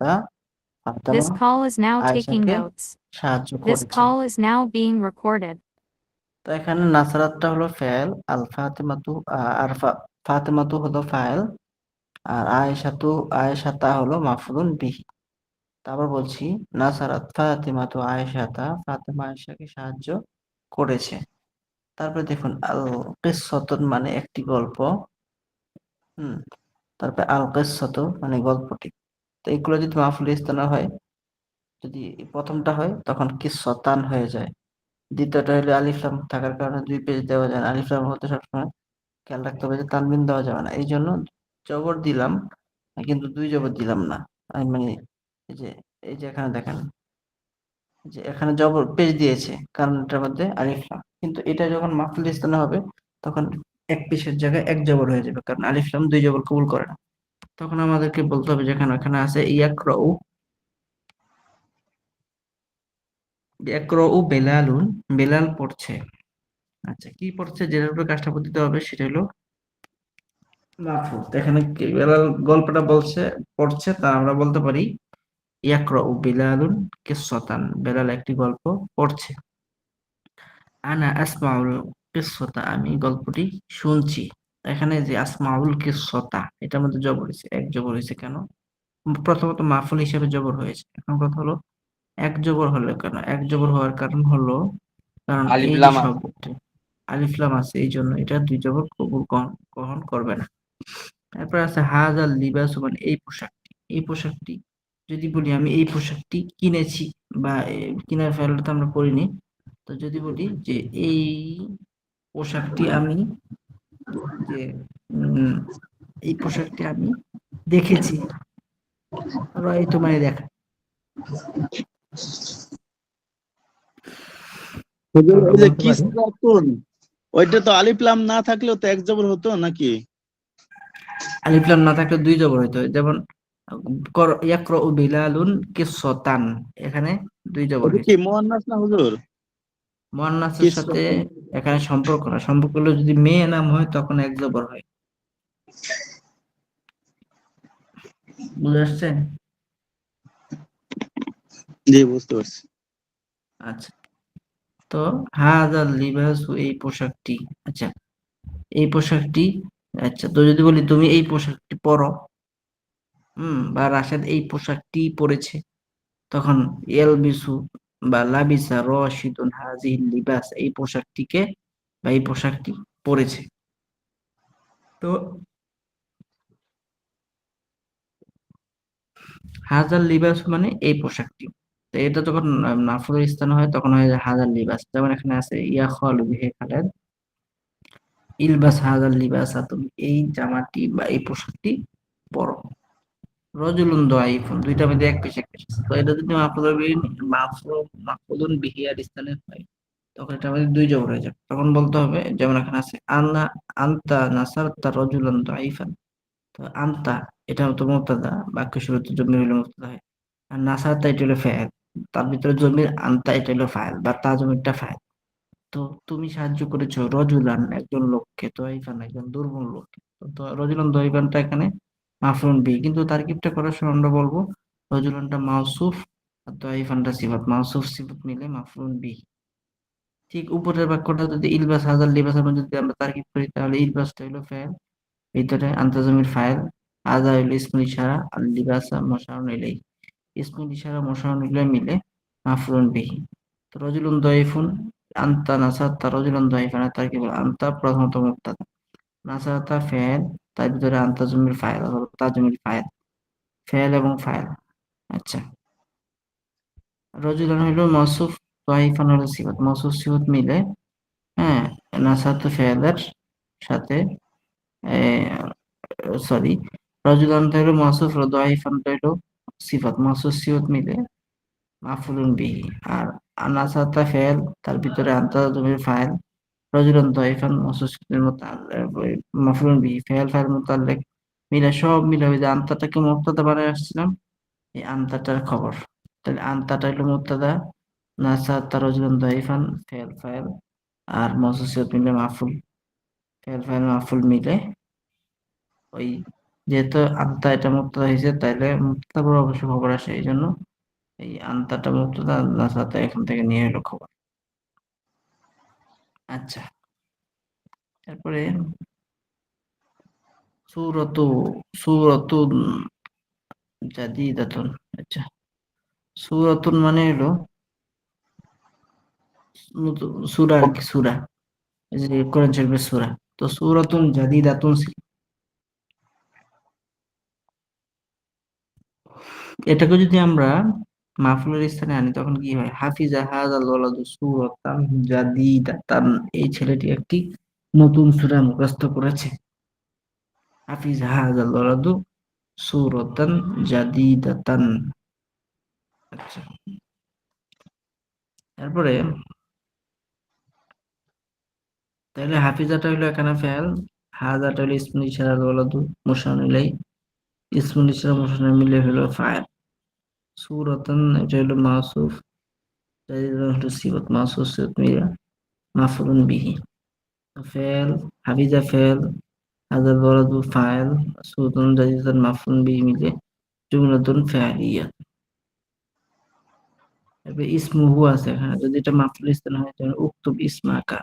তা Fatema This call is now taking আয়েশাকে notes. সাহায্য This করেছে। call is now being recorded. তো এখানে নাসারাতটা হলো ফেল, আল ফাতেমাতু আর ফাতেমাতু হলো ফাইল, আর আয়েশাতা হলো মাফউলুন বিহি। তারপর বলছি নাসারাত ফাতিমাতু আয়েশাতা, ফাতেমা আয়েশাকে সাহায্য করেছে। তারপরে দেখুন আল কিসসাতুন মানে একটি গল্প। হুম, তারপরে আল কিসসাতু মানে গল্পটি। তো এগুলো যদি মাফুল ইস্তানা হয়, যদি প্রথমটা হয় তখন কিসসাতান হয়ে যায়। দ্বিতীয়টা হলে আলিফ লাম থাকার কারণে দুই পেজ দেওয়া যায় না, আলিফ লাম হতে সবসময় খেয়াল রাখতে হবে যে তানবিন দেওয়া যাবে না, এই জন্য জবর দিলাম কিন্তু দুই জবর দিলাম না। আমি মানে এই যে এখানে দেখেন যে এখানে জবর পেজ দিয়েছে কারণ এটার মধ্যে আলিফ লাম, কিন্তু এটা যখন মাফুল ইস্তানা হবে তখন এক পেশের জায়গায় এক জবর হয়ে যাবে, কারণ আলিফ লাম দুই জবর কবুল করে না। তখন আমাদেরকে বলতে হবে যেখানে এখানে আছে ইয়াকরাউ, ইয়াকরাউ বেলালুন, বেলাল পড়ছে। আচ্ছা, কি পড়ছে যেটার উপরে কাজটা দিতে হবে সেটা হলো মাফুল। তো এখানে বেলাল গল্পটা বলছে পড়ছে, তা আমরা বলতে পারি ইয়াকরাউ বেলালুন কিসসাতান, বেলাল একটি গল্প পড়ছে। আনা আসমাউল কিসসাতা, আমি গল্পটি শুনছি। এখানে যে আসমাউল কিসসাতা এটার মধ্যে জবর হয়েছে, এক জবর হয়েছে কেন? প্রথমত মাফুল হিসেবে জবর হয়েছে, এখন কথা হলো এক জবর হলো কেন? এক জবর হওয়ার কারণ হলো কারণ আলিফ এই যে লাম আছে। শব্দটি আলিফ লাম আছে, এই জন্য এটা দুই জবর কবুল গ্রহণ করবে না। তারপর আছে হাজাল লিবাস, মানে এই পোশাকটি। এই পোশাকটি যদি বলি আমি এই পোশাকটি কিনেছি, বা কিনার ফেলটা তো আমরা পড়িনি, তো যদি বলি যে এই পোশাকটি আমি যে এই পোশাকটি আমি দেখেছি, এই তো মানে দেখা। তো হুজুর, আমরা ওই যে বলতে পারি কিসরাতুন, ওইটা তো আলিফ লাম না থাকলেও তো এক জবর হতো নাকি? আলিফ লাম না থাকলে দুই জবর হইতো, যেমন ইয়াকরাউ বিলালুন কিসসাতান, এখানে দুই জবর ওটা কি হয়েছে। মুয়ান্নাস না হুজুর? মুয়ান্নাসের সাথে কিসরাতুন। এখানে সম্পর্ক না, সম্পর্ক হলে যদি মেয়ে নাম হয় তখন এক জবর হয়। বুঝে আসছে? জি, বুঝতে পারছি। আচ্ছা, তো হাজাল লিবাসু, এই পোশাকটি। আচ্ছা, এই পোশাকটি। আচ্ছা, তো যদি বলি তুমি এই পোশাকটি পরো, বা রাশেদ এই পোশাকটি পরেছে, তখন এলবিসু বা লাবিসা রশিদুন হাজিহিল লিবাস, এই পোশাকটিকে বা এই পোশাকটি পরেছে। তো হাজার লিবাস মানে এই পোশাকটি। তো এটা যখন মাফুল স্থান হয় তখন হয় হাজার লিবাস, যেমন এখানে আছে ইয়া খালুদ, হে খালেদ, ইলবাস হাজার লিবাস, তুমি এই জামাটি বা এই পোশাকটি পরো। রজুলুন দাঈফুন, দুইটা মধ্যে এক পেশ এক পেশ আছে। তো এটা যদি মাফুলুন বিহি আর স্থানে হয় তখন এটা আমাদের দুই জবর হয়ে যাবে। তখন বলতে হবে যেমন এখানে আছে আন্না আনতা নাসারতা রজুলান দাঈফান। তো আনতা এটা হতো মুবতাদা, বাক্য শুরুতে জমির হলো মুবতাদা হয়। আর নাসারতা এটা হলো ফাইল, তার ভিতরে জমির আনতা এটা হলো ফাইল বা তা জমিরটা ফাইল। তো তুমি সাহায্য করেছো রজুলান একজন লোককে, দয়ফান একজন দুর্বল লোককে। তো রজুলান দয়ফানটা এখানে মাফরুন বি, কিন্তু তারকিবটা করার সময় আমরা বলবো রজুলানটা মাউসুফ আর দয়ফানটা সিফাত, মাউসুফ সিফাত মিলে মাফরুন বি। ঠিক উপরের বাক্যটা যদি ইলবাস হাজার লিবাসের মধ্যে যদি আমরা তারকিব করি তাহলে ইলবাসটা হলো ফাইল, ভিতরে আন্তাজমির ফাইল, আযা হইল ইসমুল ইশারা, আর লিবাসা মুশারুন ইলাইহি, ইসমুল ইশারা মুশারুন ইলাইহি মিলে মাফরুন বিহি। তো রজুলুন দাইফুন, আনতা নাসাতা রজুলুন দাইফান, তার কি বলে আনতা প্রথমত মুবতাদা, নাসাতা ফাইল, তার ভিতরে আন্তাজমির ফাইল অথবা তাজমির ফাইল, ফাইল এবং ফাইল। আচ্ছা, রজুলান হইল মাউসুফ, দাইফান হলো সিফাত, মাউসুফ সিফাত মিলে, হ্যাঁ, নাসাতা ফাইলের সাথে, সরি, রজুলানটা হলো মাসুফ, দাইফানটা হলো সিফাত, মাসুফ সিফাত মিলে মাফুলুন বিহি। আর আনাসাতা ফেল, তার ভিতরে আনতা জমির ফাইল, রজুলান দাইফান মাসুফ সিফাতের মাফুলুন বিহি, ফেল ফাইল মুতাল্লিক মিলে সব মিলে ওই যে আনতাটাকে মুবতাদা বানায় আসছিলাম, এই আনতাটার খবর। তাহলে আনতাটা হলো মুবতাদা, নাসাতা রজুলান দাইফান ফেল ফাইল, আর মাসুফ সিফাত মিলে মাফুল, ফেল ফাইল মাফুল মিলে ওই যেহেতু আন্তা এটা মুক্তাদা হয়েছে, তাইলে মুক্তাদার পর অবশ্যই খবর আসে, এই জন্য এই আন্তাটা মুক্তাদা, নাসাতা এখান থেকে নিয়ে এলো খবর। আচ্ছা, তারপরে সুরতু সুরতুন জাদিদাতুন। আচ্ছা, সুরতুন মানে হলো সূরা আর কি, সূরা, এই যে কোরআন শরীফের সূরা। তো সূরাতুন জাদিদাতুন ছিল। এটাকে যদি আমরা মাফুলের স্থানে আনি তখন কি হয়? হাফিজা হাযাল ওয়ালাদু সূরাতান জাদিদাতান, এই ছেলেটি একটি নতুন সূরা মুখস্থ করেছে। হাফিজা হাযাল ওয়ালাদু সূরাতান জাদিদাতান। আচ্ছা, তারপরে তাহলে হাফিজাটা হইলো এখানে ফেল, হাযাটা হইলো ইসমুল ইশারা ওয়ালাদু মুশার ইলাই, ইসমুল ইশারা মুশার মিলে হলো ফাইল। সূরাতান এটা হলো মাউসুফ, জাদিদাতান হলো সিফাত মাউসুফ সিফাত মিলা মাফউলুন বিহি। فعل حفيظ فعل هذا الولد فاعل صوت جديد مفعول به মিলে جملة فعلية। এবার ইসমুহু আছে এখানে, যদি এটা মাফউল স্থানে হয় তাহলে উক্তুব ইসমাকা,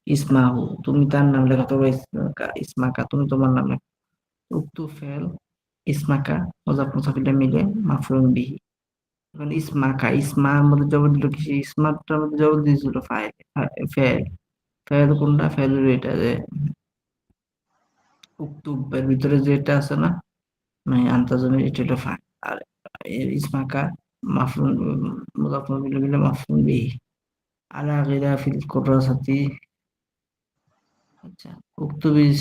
ইসমাহু তুমি তার নাম লেখো, তবে ইসমাকা ইসমাকা তুমি তোমার নাম লেখো। উক্তুব ফেল ইসমাকা মুজাফ মুজাফ ইলাইহি মিলে মাফউল বিহি। এখন ইসমাকা, ইসমার মধ্যে জবর দিল কি? ইসমাটার মধ্যে জবর দিয়েছিল ফাইল, ফেল। ফেল কোনটা? ফেল এটা যে উক্তুবের ভিতরে যেটা আছে না, মানে আন্তর্জাতিক, এটা হলো ফাইল। আর ইসমাকা মাফরুন মুদাফুন বিল মাফরুন বিহি আলা গিলাফিল কুরাসাতি। আচ্ছা, উক্তুবিস,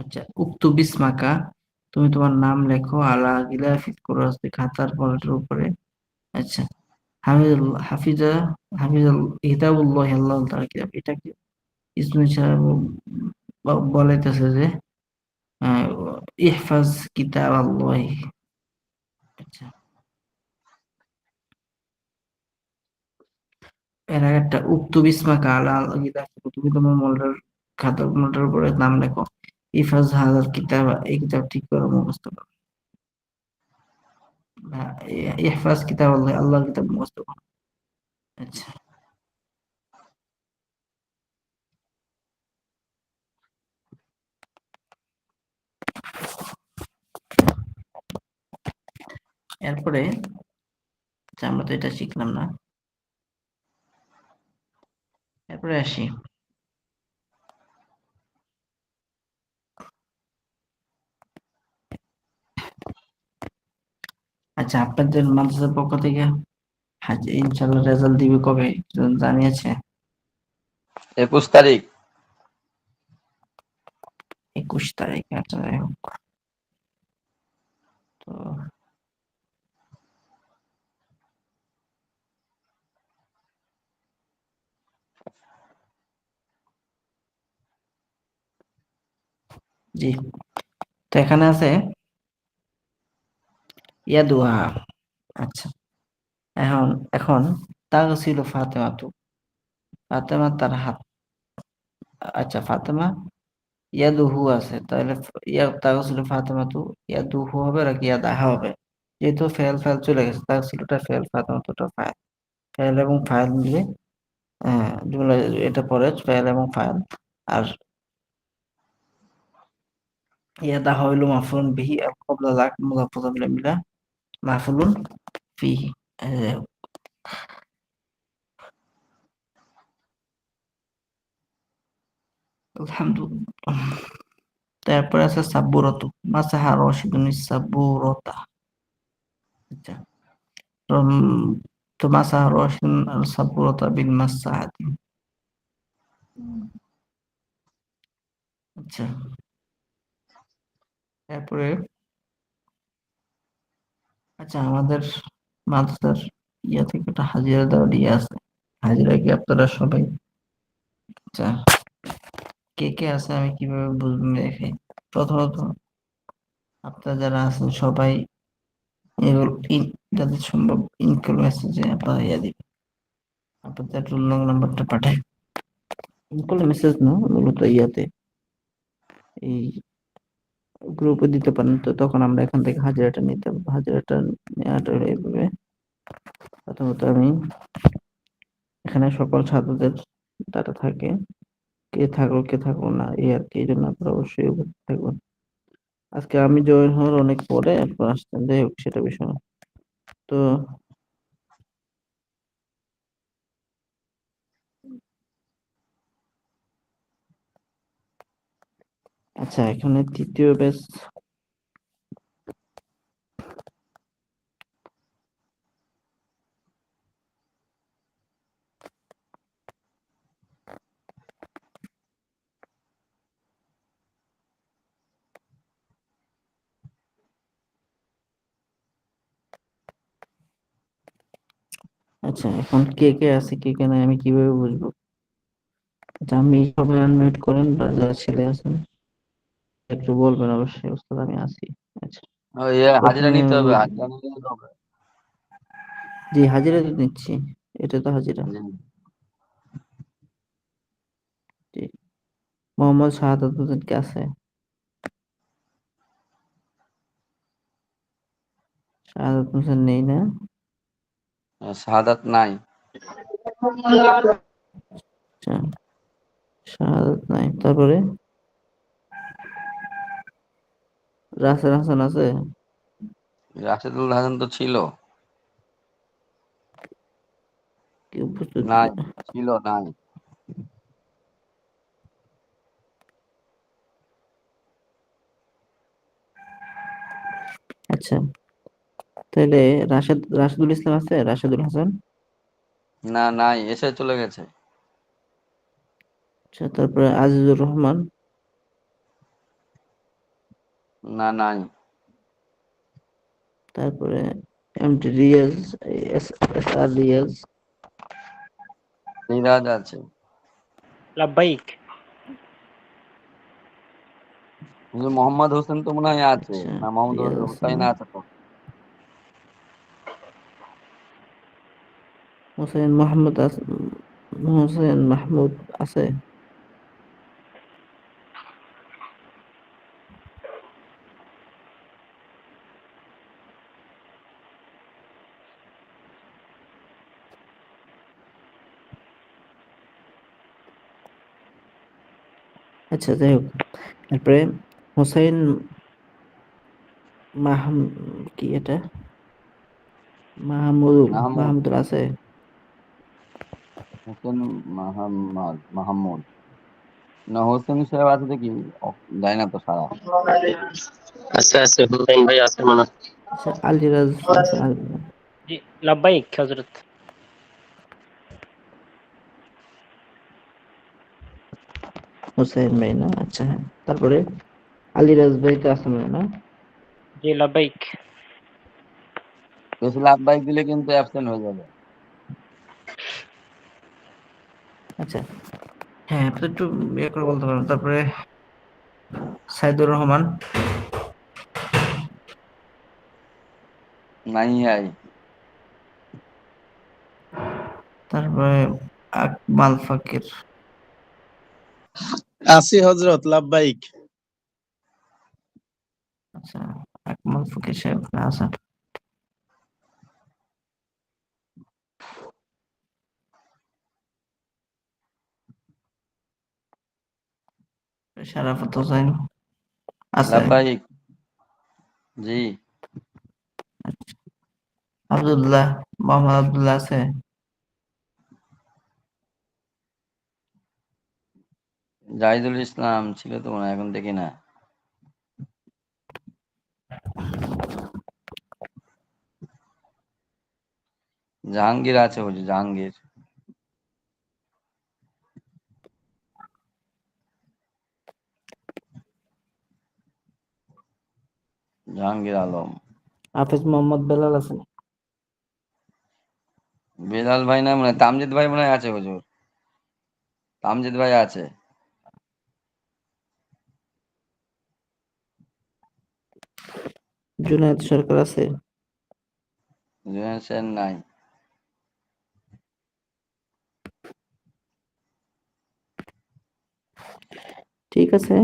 আচ্ছা উক্তুবিস মাকা তুমি তোমার নাম লেখো আলা গিলাফিল কুরাসাতি খাতার পলটের উপরে। আচ্ছা, হাফিজা হাফিজা কিতাবুল্লাহ, আল্লাহ তাআলা কিতাব, এটা কি ইসমে ইশারা বলাইতেছে যে আহ, ইহফাজ কিতাব আল্লাহ। আচ্ছা, এর আগে একটা উক্ত বিস্মাকা আলা কিতাব, তুমি তোমার মোল্ডার খাতা মোল্ডার উপরে নাম লেখো। ইফাজ হাজার কিতাব, এই কিতাব ঠিক করো, মুখস্থ করো। ইহফাজ কিতাব আল্লাহ, আল্লাহর কিতাব মুখস্থ করো। আচ্ছা, এরপরে আচ্ছা, আমরা তো এটা শিখলাম না, এরপরে আসি। আচ্ছা, আপনাদের মাদ্রাসার পক্ষ থেকে ইনশাল্লাহ রেজাল্ট দিবে কবে জানিয়েছে? 21 তারিখ। 21 তারিখ। আচ্ছা, যাই হোক। তো জি, তো এখানে আছে ইয়াদুহা। আচ্ছা, এখন এখন তার ছিল ফাতেমা, তো ফাতেমা তার হাত। আচ্ছা, ফাতেমা ইয়াদুহু আছে, তাহলে তার ছিল ফাতেমা, তো ইয়াদুহু হবে নাকি ইয়াদাহা হবে? যেহেতু ফেল ফেল চলে গেছে, তার ছিলটা ফেল, ফাতেমা তোটা ফাইল। ফেল এবং ফাইল মিলে জুমলা, এটা পরে ফেল এবং ফাইল। আর ইয়াদাহা হইল মাফুলুন বিহি, আর ক্বাবলা লাক মুযাফ মুযাফ ইলাইহি মিলা মাফুলুন ফিহি। আলহামদুলিল্লাহ। তারপরে আছে সাব্বুরাতু, মাসাহা রশিদুন সাব্বুরাতা। আচ্ছা, তো মাসাহা রশিদুন আল সাব্বুরাতা বিল মাসাহাতি। আচ্ছা, তারপরে আচ্ছা, আমাদের মাদ্রাসার ইয়া থেকে একটা হাজিরা দেওয়ার ইয়ে আছে। হাজিরা কি আপনারা সবাই, আচ্ছা কে কে আছে আমি কিভাবে বুঝবো দেখে? প্রথমত আপনারা যারা আছেন সবাই এগুলো যাদের সম্ভব ইনকল মেসেজে আপনারা ইয়া দিবেন, আপনাদের রোল নং নাম্বারটা পাঠায়। কল মেসেজ না, মূলত ইয়াতে এই গ্রুপে দিতে পারেন, তো তখন আমরা এখান থেকে হাজিরাটা নিতাম, হাজিরাটা নেওয়াটা এইভাবে। প্রথমত আমি এখানে সকল ছাত্রদের ডাটা থাকে, কে থাকলো না, এই আর কি, এই জন্য আপনারা অবশ্যই উপস্থিত থাকবেন। আজকে আমি জয়েন হওয়ার অনেক পরে আপনারা আসছেন, যাই হোক সেটা বিষয় না। তো আচ্ছা, এখানে তৃতীয় ব্যাচ। আচ্ছা, এখন কে কে আছে কে কে নাই আমি কিভাবে বুঝবো? আচ্ছা, আমি সবাই আনমিউট করেন, বা যারা ছেলে আছেন একটু বলবেন অবশ্যই, ওস্তাদ আমি আছি। আচ্ছা, হাজিরা প্রথমে নিতে আমি হবে, বলছি, হাজিরা নিলে হবে। জি হাজিরা তো নিচ্ছি, এটা তো হাজিরা। জি। জি, মোহাম্মদ শাহাদাত হোসেন কে আছে? শাহাদাত হোসেন নেই না? শাহাদাত নাই। আচ্ছা, শাহাদাত নাই। তারপরে রাসেল হাসান আছে? রাশেদুল হাসান তো ছিল। কি উপস্থিত? নাই, ছিল নাই। আচ্ছা, তাহলে রাশেদুল ইসলাম আছে, রাশেদুল হাসান? না, নাই, এসে চলে গেছে। আচ্ছা, তারপরে আজিজুর রহমান? না, নাই। তারপরে এমটি রিয়াজ, এস এস আর রিয়াজ? সিরাজ আছে। লাব্বাইক। কিন্তু মোহাম্মদ হোসেন তো মনে হয় আছে আচ্ছা, না, মোহাম্মদ রিয়াজ আছে হোসাইন না? আছে তো। হোসেন মাহমুদ আছে? হোসেন মাহমুদ আছে? আচ্ছা, যাই হোক, তারপরে হোসেন মাহম কি এটা, মাহমুদ, মাহমুদুল আছে? হোসেন মাহমুদ না, হোসেন সাহেব আছে দেখি। যায় না তো সারা। আছে আছে হুসাইন ভাই আছে মনে হয়। আচ্ছা, আলিরাজ আছে? জি লাব্বাইক হযরত। হোসেন ভাই না? আচ্ছা, হ্যাঁ, তারপরে আলিরাজ ভাই তো আছে মনে হয় না? জি লাব্বাইক। বেশি লাভ বাইক দিলে কিন্তু অ্যাবসেন্ট হয়ে যাবে। আচ্ছা, হ্যাঁ, আপনি একটু ইয়ে করে বলতে পারেন। তারপরে সাইদুর রহমান? নাই, আই। তারপরে আকমাল ফাকির? আছি হজরত, লাভবাহিক। আচ্ছা, আকমাল ফাকির সাহেব না আছে? শারাফত হোসেন আছে? লাভবাহিক। জি। আব্দুল্লাহ, মোহাম্মদ আব্দুল্লাহ আছে? জাহিদুল ইসলাম ছিল তো মনে হয়, এখন দেখি না। জাহাঙ্গীর আছে বলছি, জাহাঙ্গীর। জাহাঙ্গীর আলম। হাফিজ মোহাম্মদ বেলাল আছে? বেলাল ভাই না, মনে হয় তামজিদ ভাই মনে হয় আছে হুজুর। তামজিদ ভাই আছে। জুনায়েদ সরকার আছে? জুয়েল সেন নাই। ঠিক আছে,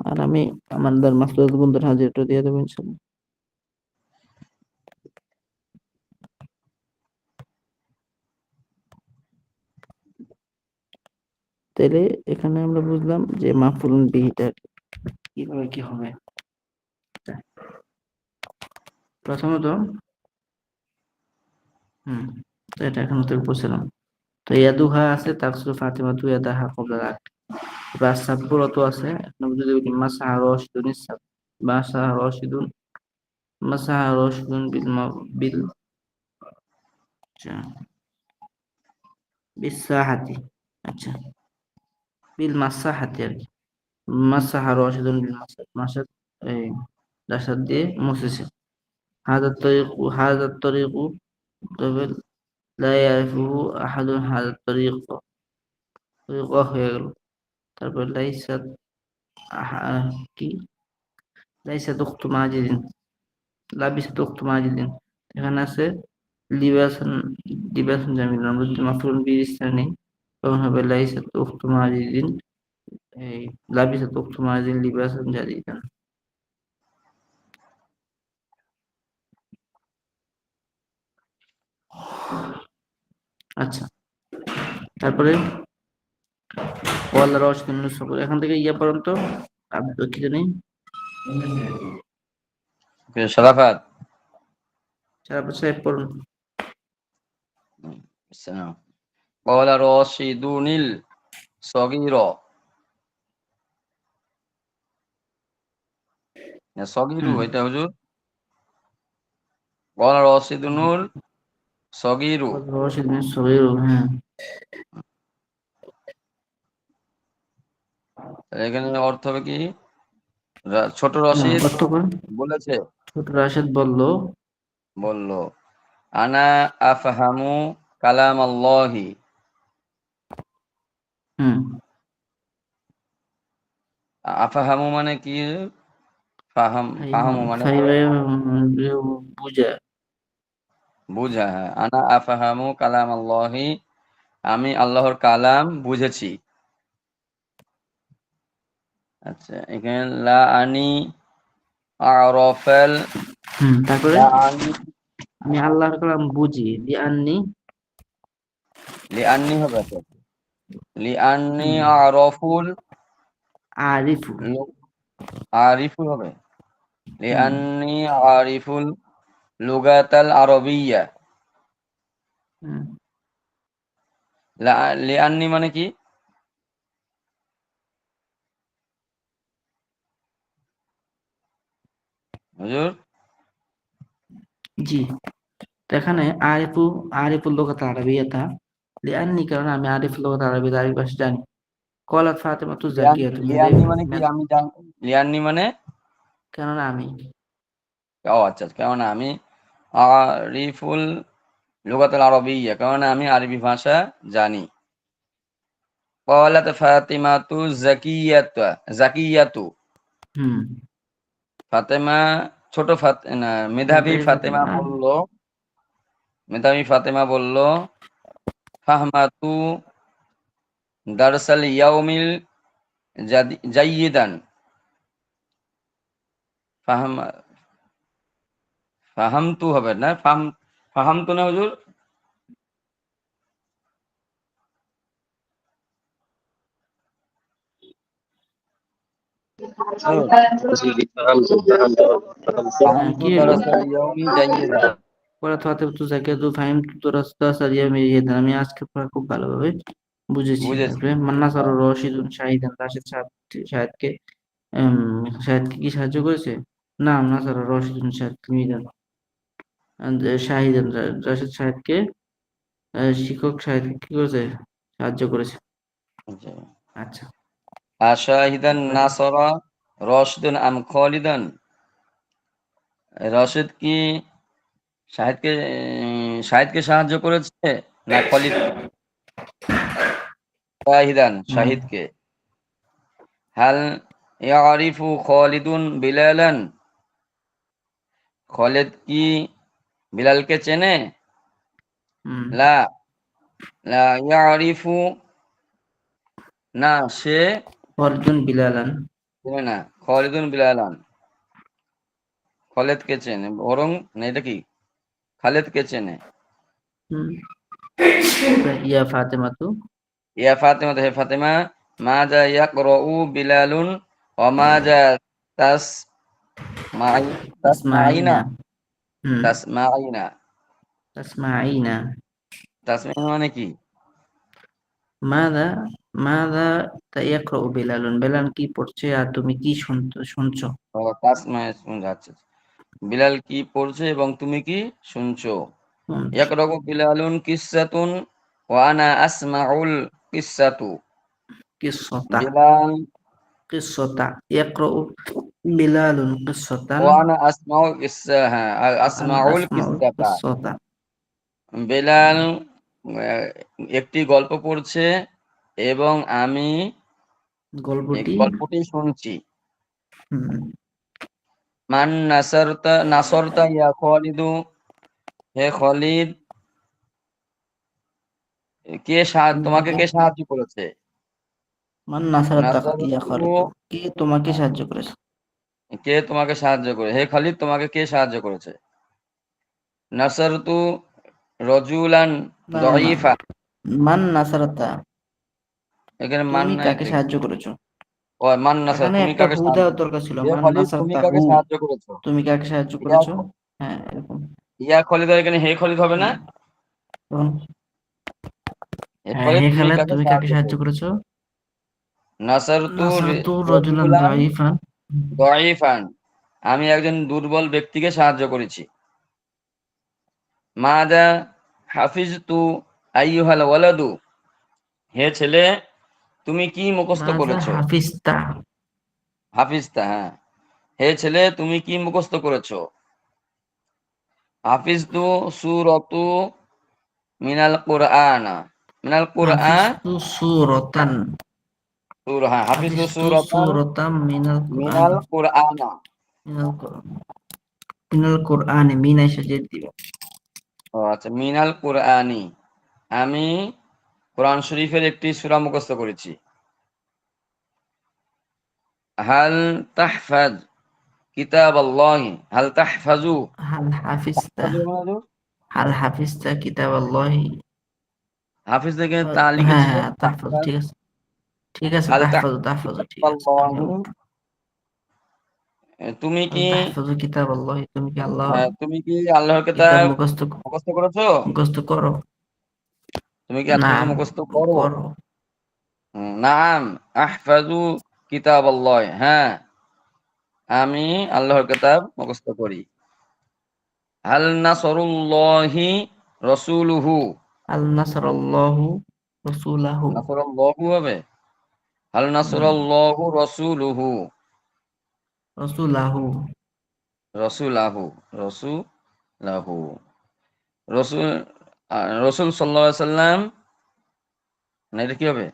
আর আমি আমাদের মাসুদ বন্ধুর হাজিরাটা দিয়ে দেবো ইনশাল্লাহ। তাহলে এখানে আমরা বুঝলাম যে মাফুলুন বিহিটা কিভাবে কি হবে। প্রথমত তো এটা এখন থেকে বুঝছিলাম। তো ইয়াদুহা আছে, তাকসুর ফাতিমা তু ইয়াদাহা কবলা রাখ। এবার সাব্বুরত আছে, এখন যদি বলি মাসাহা রশিদুন মাসাহা রশিদুন, মাসাহা রশিদুন বিল আচ্ছা বিসাহাতি, আচ্ছা বিল মাসাহাতি আর কি। মাসাহা রশিদুন বিল মাসাদ, এই রাশাদ দিয়ে মুছেছে। হাদা তরিকু, তবে লা ইয়ারিফুহু আহাদুন হাদা তরিক হয়ে গেল। তারপর লাইসাত কি লাইসাত উখতু মাজিদিন, লাবিসাত উখতু মাজিদিন, এখানে আছে লিবাসান, লিবাসান জামিলুন। আমরা যদি মাফউল বিহি স্থানে নেই তখন হবে লাইসাত উখতু মাজিদিন, এই লাবিসাত উখতু মাজিদিন লিবাসান জাদিদান। আচ্ছা, তারপরে ওয়াল্লা রশিদুন সবর, এখান থেকে ইয়া পর্যন্ত কি জানি সালাফাত। সারা বছর পড়ুন। قال راشدون الصغير সগিরু, হুম এটা হুজুর قال راشدون الصغير। রশিদুন সগীর, হ্যাঁ এখানে অর্থ হবে কি? ছোট রশিদ অর্থ কর। বলেছে, ছোট রাশেদ বলল আনা আফহামু কালাম আল্লাহি। হুম আফহামু মানে কি? ফাহামু মানে হলো বুঝা। বুঝা। হ্যাঁ, আনা আফহামু কালাম আল্লাহি, আমি আল্লাহর কালাম বুঝেছি। আচ্ছা, এখানে লা আনি আরফাল, তারপরে লা আনি আমি আল্লাহর কালাম বুঝি, লিআন্নি হবে তো, লিআন্নি হুম আরফুল, আরিফু, আরিফু হবে, হুম লিআন্নি আরিফুল লুগাতাল আরবিয়্যা। হুম লিআন্নি মানে কি হুজুর? জি, তো এখানে আরিফুল লুগাত আরবিয়াতা লিআন্নি, কারণ আমি আরিফুল লুগাত আরবিয়াত আরবি ভাষা জানি। কলাত ফাতেমা তু জাকিয়াতু লিআন্নি মানে কি? আমি জান, লিআন্নি মানে কেননা আমি। ও আচ্ছা, কেমন আমি আরিফুল লুগাতুল আরবিয়্যা, কারণ আমি আরবি ভাষা জানি। ক্বালাত ফাতিমাতু জাকিয়াতু, হুম ফাতেমা ছোট না, মেধাবী ফাতেমা বলল, মেধাবী ফাতেমা বলল ফাহমাতু দারসাল ইয়াউমিল জাইয়িদান। ফাহাম ফাহামতু হবে না, ফাহামতু না হুজুর? ফাহামতু কি হলো? দারসাল ইয়াউমি জাইয়িদান। কলাত ফাতেমা তু জাকিয়াতু ফাহিমতু তুরাস্তা সারিয়া মিরিয়াদান, আমি আজকে পড়া খুব ভালোভাবে বুঝেছি। বুঝেছি। তারপরে মান্নাসার রশিদুন শাহিদান, রাশেদ শাহেদকে শাহেদকে কি সাহায্য করেছে? না, নাসার রশিদুন শাহেদকে মিদান, শাহিদান রাশেদ শাহেদকে শিক্ষক শাহেদকে কি করেছে? সাহায্য করেছে। আচ্ছা, আশাহিদান তারপরে নাসরা রশিদুন আম খালিদান। রশিদ কি শাহিদকে সাহায্য করেছে না খালিদকে? হুম শাহিদকে। হাল ইয়ারিফু খালিদুন বিলালান, খালিদ কি বিলালকে চেনে? হুম লা লা ইয়ারিফু, না সে খালিদুন বিলালান। চেনে না, খালিদুন বিলালান, খালেদকে চেনে, বরং না এটা কি খালেদকে চেনে। হুম। ইয়া ফাতেমাতু। ইয়া ফাতেমা, হে ফাতেমা, মাযা ইয়াকরাউ বিলালুন ওয়া মাযা তাসমাই তাসমাইনা তাসমাঈনা। হুম। তাসমাইনা তাসমাঈনা। তাসমাইনা মানে কি? মাদা মাদা ইয়াকরাউ বিলালুন, বেলাল কি পড়ছে আর তুমি কি শুনছো? ও তাসমাই শুনছে, আচ্ছা আচ্ছা। বিলাল কি পড়ছে এবং তুমি কি শুনছো? শুনছো। ইয়াকরাউ বিলালুন কিসসাতুন ওয়া আনা আসমাউল কিসসাতু। কিসসাতা। বিলাল কিসসাতা ইয়াকরাউ বিলালুন কিসসাতান ওয়া আনা আসমাউল কিসসা, হ্যাঁ ওয়া আনা আসমাউল আসমাউল কিসসাতা। কিসসাতা। বেলাল একটি গল্প পড়ছে এবং আমি এই গল্পটি। গল্পটি শুনছি। হুম। মান নাসারতা নাসরতা ইয়া খালিদু, হে খালিদ, তোমাকে কে সাহায্য করেছে? মান নাসারাত্তাকা ইয়া নাসারতু, খালিদ, কে তোমাকে সাহায্য করেছে? কে তোমাকে সাহায্য করে, হে খালিদ তোমাকে কে সাহায্য করেছে? নাসারতু রজুলান না না না, দঈফা, মান নাসারাতা, এখানে মান তুমি নাই কাকে তো। সাহায্য করেছো? ও মান নাসার, এখানে তুমি একটা কাকে হু সাহায্য, দেওয়ার দরকার ছিল, হে মান খালিদ তুমি নাসারাতা কাকে হু, সাহায্য করেছো? তুমি কাকে সাহায্য ইয়া করেছো? হ্যাঁ, এরকম। ইয়া খালিদ, আর এখানে হে খালিদ হবে না? হুম, এবং হে হ্যাঁ, খালিদ হে তুমি খালেদ, কাকে তুমি কাকে সাহায্য সাহায্য করেছো? করেছো? নাসারতু নাসারতু রাজুলান রজুলান দাঈফান। দঈফান, আমি একজন দুর্বল ব্যক্তিকে সাহায্য করেছি। মাদা হাফিজতু আইয়ুহাল ওয়ালাদু, হে ছেলে তুমি কি মুখস্থ মাজা করেছো? হাফিজতা। হাফিজতা, হ্যাঁ, হে ছেলে তুমি কি মুখস্থ করেছো? হাফিজতু সূরাতু মিনাল কুরআন, মিনাল কুরআন, হাফিজতু সূরাতান। সূরা, হ্যাঁ হাফিজতু হাফিজতু সূরাতান সূরাতাম মিনাল কুরআন। মিনাল কুরআন। মিনাল কুরআন। মিনাল কুরআনে মিন এসে জেদ দিবে। ও আচ্ছা, মিনাল কুরআনি, আমি কোরআন শরীফের একটি সূরা মুখস্থ করেছি। হাল তাহফাজ কিতাবাল্লাহি, হাল তাহফাজু, হাল হাফিজতা। তাহফাজু মানে তো, হাল হাফিজতা কিতাবাল্লাহি। হাফিজ থেকে তা হ্যাঁ লিখেছে, হ্যাঁ, তাহফাজ, তাহফাজ, ঠিক আছে। ঠিক আছে, হাল তাহফাজু তাহফাজু তাহফাজু, ঠিক আছে, কিতাবাল্লাহি, তাহফাজু। তুমি হাল কি, তাহফাজু কিতাবাল্লাহি, তুমি কি আল্লাহর তুমি কি আল্লাহর কিতাব কিতাব মুখস্থ মুখস্থ করেছো? মুখস্থ করো? তুমি কি এত কিছু নাম মুখস্থ করো? করো। নাম আহফাজু কিতাবাল্লাহ, হ্যাঁ আমি আল্লাহর কিতাব মুখস্থ করি। হাল নাসরুল্লাহি রাসূলুহু, আল নাসরাল্লাহু রাসূলাহু। নাসরুল্লাহু হবে, হাল নাসরুল্লাহু রাসূলুহু, রাসূলাহু। রাসূলাহু, রাসূলাহু, রাসূল, রাসূল সাল্লাল্লাহু আলাইহি সাল্লাম, না এটা কি হবে?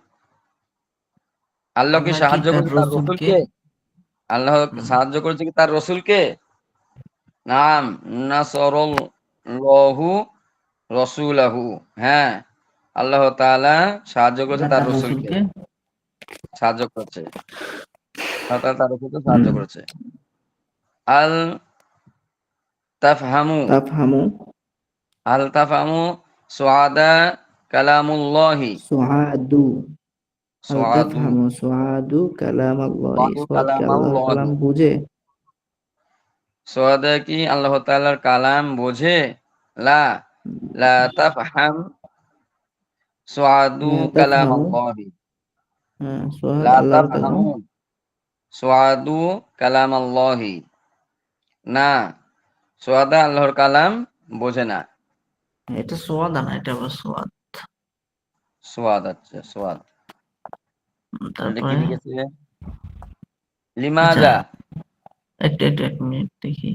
আল্লাহ কি আল্লাহ কি সাহায্য তার করেছে তার রসূলকে? রসূলকে? আল্লাহ হুম, সাহায্য করেছে কি তার রসূলকে? নাম নাসরুল্লাহু রাসূলাহু, হ্যাঁ আল্লাহ তাআলা সাহায্য করেছে না তার তার রসূলকে, রসূলকে। সাহায্য করেছে, আল্লাহ তাআলা তার রসূলকে সাহায্য হুম। করেছে। আল তাফহামু, তাফহামু। আল তাফহামু সুআদা কালামুল্লাহি, সুআদু। হাল সুআদু, তাফহামু সুআদু কালাম আল্লাহি, সুআদু সুআদ কি আল্লাহর কালামাল্লাহি, কালাম বুঝে? সুআদা কি আল্লাহ তাআলার কালাম বোঝে? লা, লা তাফহাম সুআদু লা তাফহামু। কালামাল্লাহি, হ্যাঁ, সুআদ লা আল্লাহর কালাম। তাফহামু সুআদু কালামাল্লাহি, না সুআদা আল্লাহর কালাম বোঝে না। এটা সোয়াদা না, এটা আবার সোয়াদ। সুয়াদ, আচ্ছা সুয়াদ, এটা কি তারপরে লিখেছে? আচ্ছা, লিমাজা, এক মিনিট দেখি।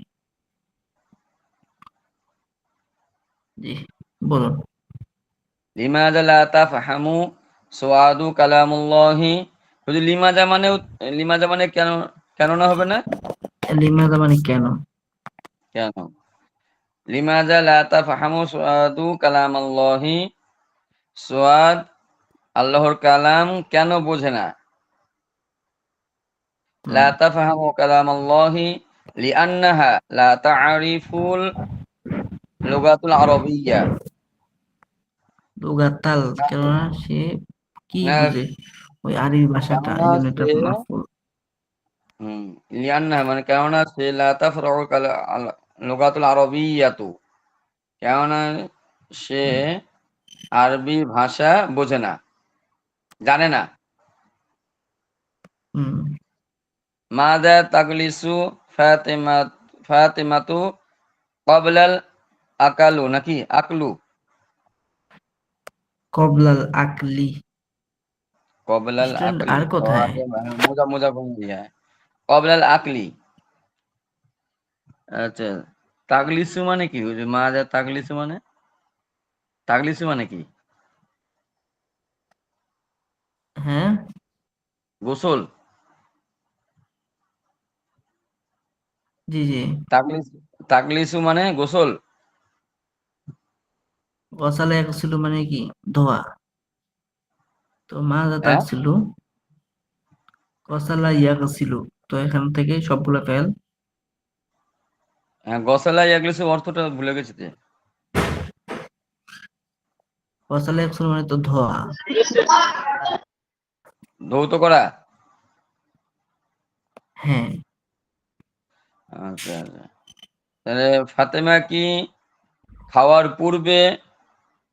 জি, বলুন। লিমাজা লা তাফহামু সুআদু কালামুল্লাহি, যদি লিমাজা মানে কেন, কেন না হবে না? লিমাদা মানে কেন? কেন, লিমাজা লা তাফহামু সুআদু কালামুল্লাহি, সুআদ আল্লাহর কালাম কেন বোঝে না? লা তাফহামু কালামাল্লাহি লিআন্নাহা লা তা'রিফুল লুগাতুল আরাবিয়্যা। লুগাতাল, কেননা সে কি না, বুঝে ওই আরবি ভাষাটা, কেননা এই জন্য এটা সে মাফুল। লিআন্নাহা মানে কেননা সে লা তাফরাউ লুগাতুল আরাবিয়্যাতু, কেননা সে আরবি ভাষা বোঝে না, জানে না। হুম, মাযা তাগলিসু ফাতিমাতু ক্বাবলাল আকালু নাকি আকলু? কবলাল আকলি। ক্বাবলাল স্টুডেন্ট আকলি, আর কোথায়? মোজা মোজা বন দিয়া ক্বাবলাল আকলি। আচ্ছা, তাগলিসু মানে কি? ওই যে মাযা তাগলিসু মানে, তাগলিসু মানে কি? হ্যাঁ, গোসল? জি জি। তাগলিসু, তাগলিসু মানে গোসল। গসালে ছিল মানে কি? ধোয়া। তো মাজা হ্যাঁ ছিল গসালা ছিল, তো এখান থেকে সবগুলো ফেল। হ্যাঁ, গসালা ইয়াগলিসু অর্থটা ভুলে গেছি যে। গসালা ছিল মানে তো ধোয়া। ধৌত করা। হ্যাঁ, আচ্ছা আচ্ছা, তাহলে ফাতেমা কি খাওয়ার পূর্বে